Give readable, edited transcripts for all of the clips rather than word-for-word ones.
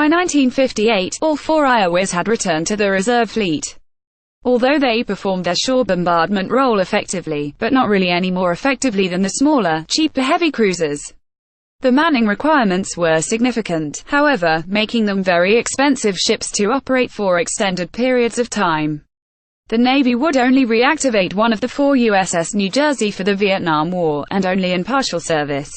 By 1958, all 4 Iowas had returned to the reserve fleet. Although they performed their shore bombardment role effectively, but not really any more effectively than the smaller, cheaper heavy cruisers. The manning requirements were significant, however, making them very expensive ships to operate for extended periods of time. The Navy would only reactivate one of the 4 USS New Jersey for the Vietnam War, and only in partial service.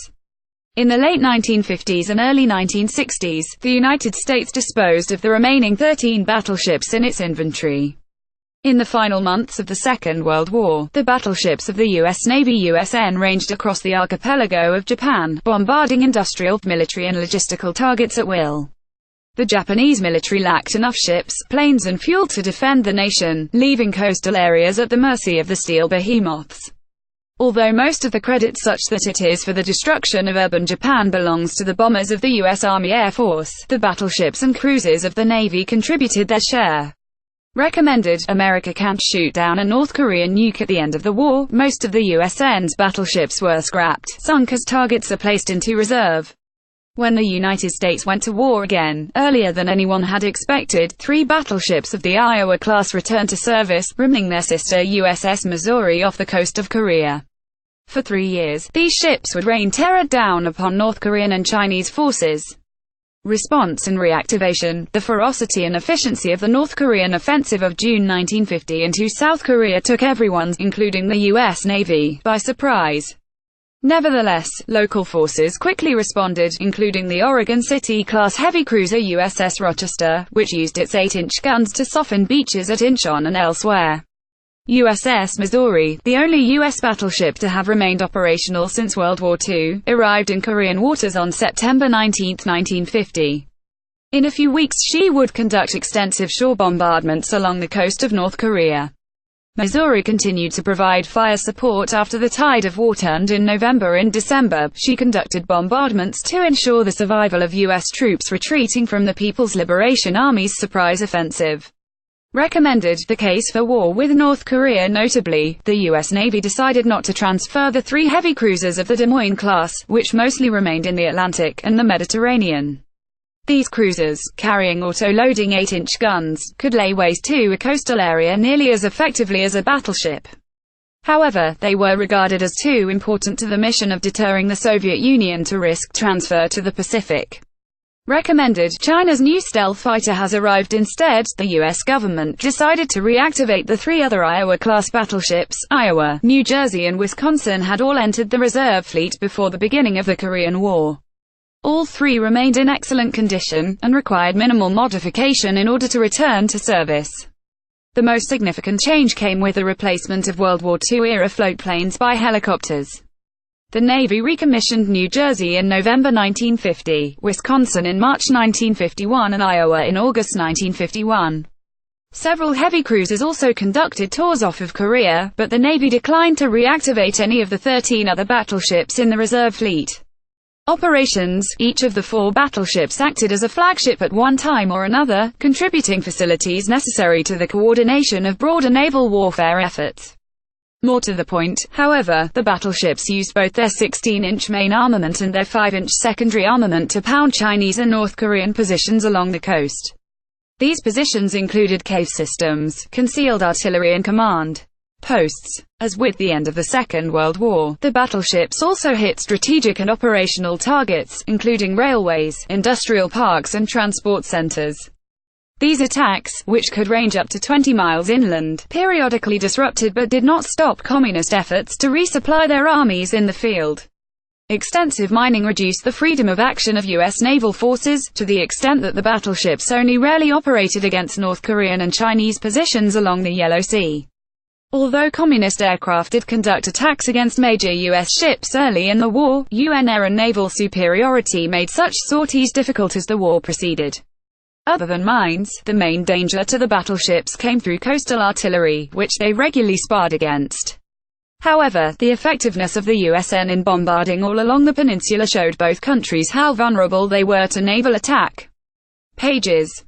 In the late 1950s and early 1960s, the United States disposed of the remaining 13 battleships in its inventory. In the final months of the Second World War, the battleships of the U.S. Navy USN ranged across the archipelago of Japan, bombarding industrial, military and logistical targets at will. The Japanese military lacked enough ships, planes and fuel to defend the nation, leaving coastal areas at the mercy of the steel behemoths. Although most of the credit such that it is for the destruction of urban Japan belongs to the bombers of the U.S. Army Air Force, the battleships and cruisers of the Navy contributed their share. Recommended: America can't shoot down a North Korean nuke at the end of the war. Most of the USN's battleships were scrapped, sunk as targets are placed into reserve. When the United States went to war again, earlier than anyone had expected, 3 battleships of the Iowa class returned to service, bringing their sister USS Missouri off the coast of Korea. For 3 years, these ships would rain terror down upon North Korean and Chinese forces. Response and reactivation. The ferocity and efficiency of the North Korean offensive of June 1950 into South Korea took everyone, including the U.S. Navy, by surprise. Nevertheless, local forces quickly responded, including the Oregon City-class heavy cruiser USS Rochester, which used its 8-inch guns to soften beaches at Incheon and elsewhere. USS Missouri, the only U.S. battleship to have remained operational since World War II, arrived in Korean waters on September 19, 1950. In a few weeks she would conduct extensive shore bombardments along the coast of North Korea. Missouri continued to provide fire support after the tide of war turned in November. In December, she conducted bombardments to ensure the survival of U.S. troops retreating from the People's Liberation Army's surprise offensive. Recommended: the case for war with North Korea. Notably, the U.S. Navy decided not to transfer the 3 heavy cruisers of the Des Moines class, which mostly remained in the Atlantic and the Mediterranean. These cruisers, carrying auto-loading 8-inch guns, could lay waste to a coastal area nearly as effectively as a battleship. However, they were regarded as too important to the mission of deterring the Soviet Union to risk transfer to the Pacific. Recommended: China's new stealth fighter has arrived instead. The U.S. government decided to reactivate the 3 other Iowa-class battleships. Iowa, New Jersey and Wisconsin had all entered the reserve fleet before the beginning of the Korean War. All 3 remained in excellent condition, and required minimal modification in order to return to service. The most significant change came with the replacement of World War II-era floatplanes by helicopters. The Navy recommissioned New Jersey in November 1950, Wisconsin in March 1951 and Iowa in August 1951. Several heavy cruisers also conducted tours off of Korea, but the Navy declined to reactivate any of the 13 other battleships in the reserve fleet. Operations: each of the 4 battleships acted as a flagship at one time or another, contributing facilities necessary to the coordination of broader naval warfare efforts. More to the point, however, the battleships used both their 16-inch main armament and their 5-inch secondary armament to pound Chinese and North Korean positions along the coast. These positions included cave systems, concealed artillery and command posts. As with the end of the Second World War, the battleships also hit strategic and operational targets, including railways, industrial parks and transport centers. These attacks, which could range up to 20 miles inland, periodically disrupted but did not stop Communist efforts to resupply their armies in the field. Extensive mining reduced the freedom of action of U.S. naval forces, to the extent that the battleships only rarely operated against North Korean and Chinese positions along the Yellow Sea. Although Communist aircraft did conduct attacks against major U.S. ships early in the war, UN air and naval superiority made such sorties difficult as the war proceeded. Other than mines, the main danger to the battleships came through coastal artillery, which they regularly sparred against. However, the effectiveness of the USN in bombarding all along the peninsula showed both countries how vulnerable they were to naval attack. Pages